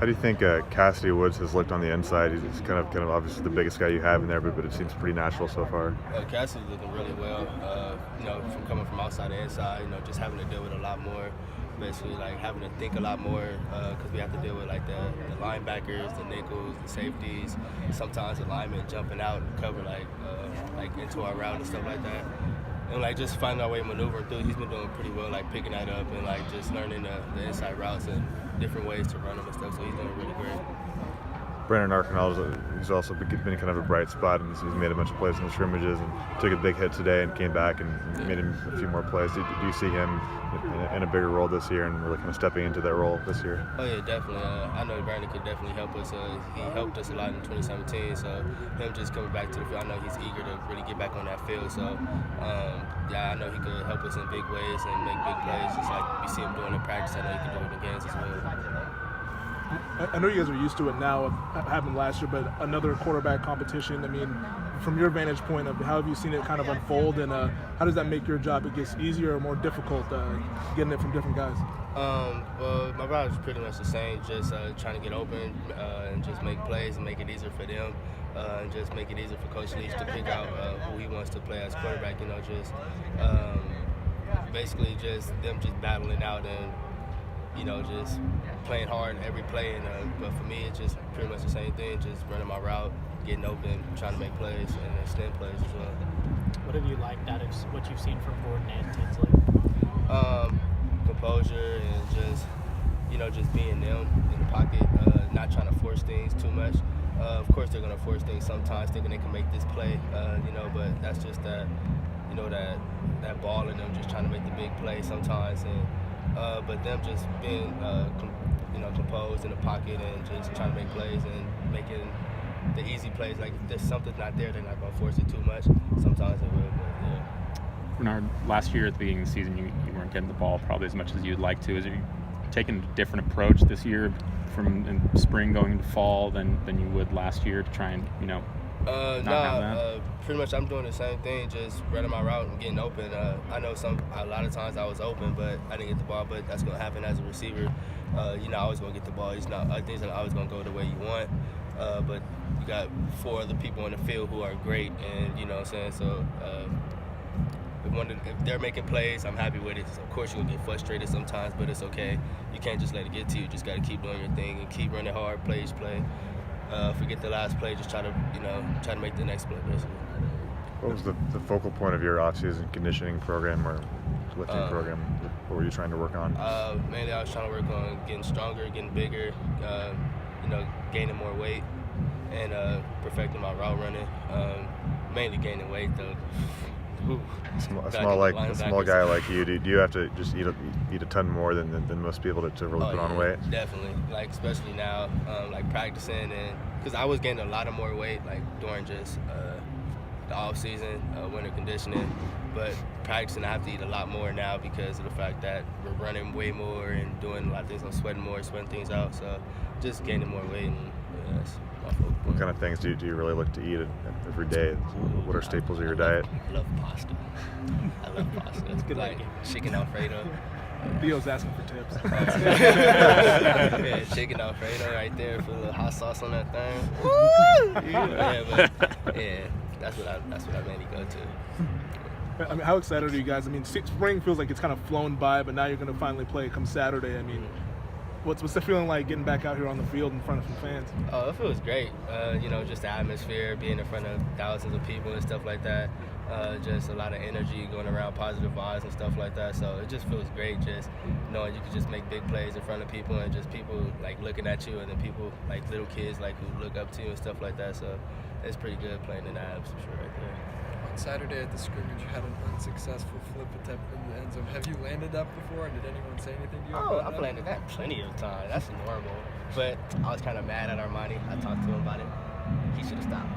How do you think Cassidy Woods has looked on the inside? He's kind of obviously the biggest guy you have in there, but it seems pretty natural so far. Cassidy's looking really well. From coming from outside to inside, just having to deal with a lot more. Basically, like having to think a lot more because we have to deal with like the linebackers, the nickels, the safeties. Sometimes the linemen jumping out and cover like into our route and stuff like that. And like just finding our way maneuvering through. He's been doing pretty well, like picking that up and like just learning the inside routes and different ways to run them and stuff. So he's doing really great. Brandon Arkinall, he's also been kind of a bright spot, and he's made a bunch of plays in the scrimmages and took a big hit today and came back and made him a few more plays. Do you see him in a bigger role this year and really kind of stepping into that role this year? Oh yeah, definitely. I know Brandon could definitely help us. He helped us a lot in 2017, so him just coming back to the field, I know he's eager to really get back on that field. So I know he could help us in big ways and make big plays, just like we see him doing in practice. I know he can do it in games as well. I know you guys are used to it now, having last year, but another quarterback competition. I mean, from your vantage point of how have you seen it kind of unfold, and how does that make your job? It gets easier or more difficult getting it from different guys? Well, my job is pretty much the same, just trying to get open and just make plays and make it easier for them, and just make it easier for Coach Leach to pick out who he wants to play as quarterback. Basically just them just battling out and just playing hard every play. But for me, it's just pretty much the same thing, just running my route, getting open, trying to make plays, and extend plays as well. What have you liked out of what you've seen from Gordon and Tinsley? Composure and just being them in the pocket, not trying to force things too much. Of course, they're going to force things sometimes, thinking they can make this play, but that's just that ball in them, just trying to make the big play sometimes. But them just being, composed in the pocket and just trying to make plays and making the easy plays. Like if there's something's not there, they're not going to force it too much. Sometimes they will, but yeah. Renard, last year at the beginning of the season, you weren't getting the ball probably as much as you'd like to. Is you taking a different approach this year from in spring going into fall than you would last year to try and, not have that? Pretty much I'm doing the same thing, just running my route and getting open. I know a lot of times I was open, but I didn't get the ball, but that's going to happen as a receiver. You're not always going to get the ball. Things are always going to go the way you want, but you got 4 other people on the field who are great, and you know what I'm saying? So if they're making plays, I'm happy with it. Of course, you're going to get frustrated sometimes, but it's okay. You can't just let it get to you. You just got to keep doing your thing and keep running hard, play. Forget the last play, just try to make the next play, basically. What was the focal point of your off-season conditioning program or lifting program? What were you trying to work on? Mainly I was trying to work on getting stronger, getting bigger, gaining more weight, and perfecting my route running. Mainly gaining weight, though. A small guy like you, do you have to just eat a ton more than most people to really put on weight? Definitely, especially now, practicing, and because I was gaining a lot of more weight during just the off season, winter conditioning, but practicing I have to eat a lot more now because of the fact that we're running way more and doing a lot of things. I'm sweating more, sweating things out, so just gaining more weight, and that's my focus. What kind of things do you really look to eat every day? What are staples of your diet? I love pasta. I love pasta. It's good, chicken Alfredo. Theo's asking for tips. Yeah, chicken Alfredo right there, put a little hot sauce on that thing. Woo! Yeah, that's what I mainly go to. I mean, how excited are you guys? I mean, spring feels like it's kind of flown by, but now you're going to finally play come Saturday. I mean, what's the feeling like getting back out here on the field in front of some fans? Oh, it feels great. Just the atmosphere, being in front of thousands of people and stuff like that. Just a lot of energy going around, positive vibes and stuff like that. So it just feels great, just knowing you can just make big plays in front of people and just people looking at you, and then people little kids who look up to you and stuff like that. So it's pretty good playing in the Abs for sure right there. On Saturday at the scrimmage, you had an unsuccessful flip attempt in the end zone. Have you landed that before, and did anyone say anything to you about that? I've landed that plenty of times. That's normal. But I was kind of mad at Armani. I talked to him about it. He should have stopped.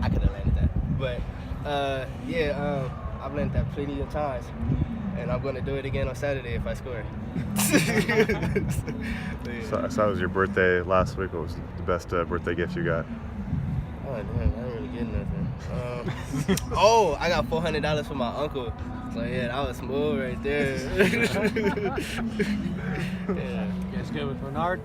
I could have landed that. But, I've landed that plenty of times. And I'm going to do it again on Saturday if I score. So it was your birthday last week. What was the best birthday gift you got? Oh, damn, I didn't really get nothing. I got $400 from my uncle. So, yeah, that was smooth right there. Yeah. You guys good with Renard?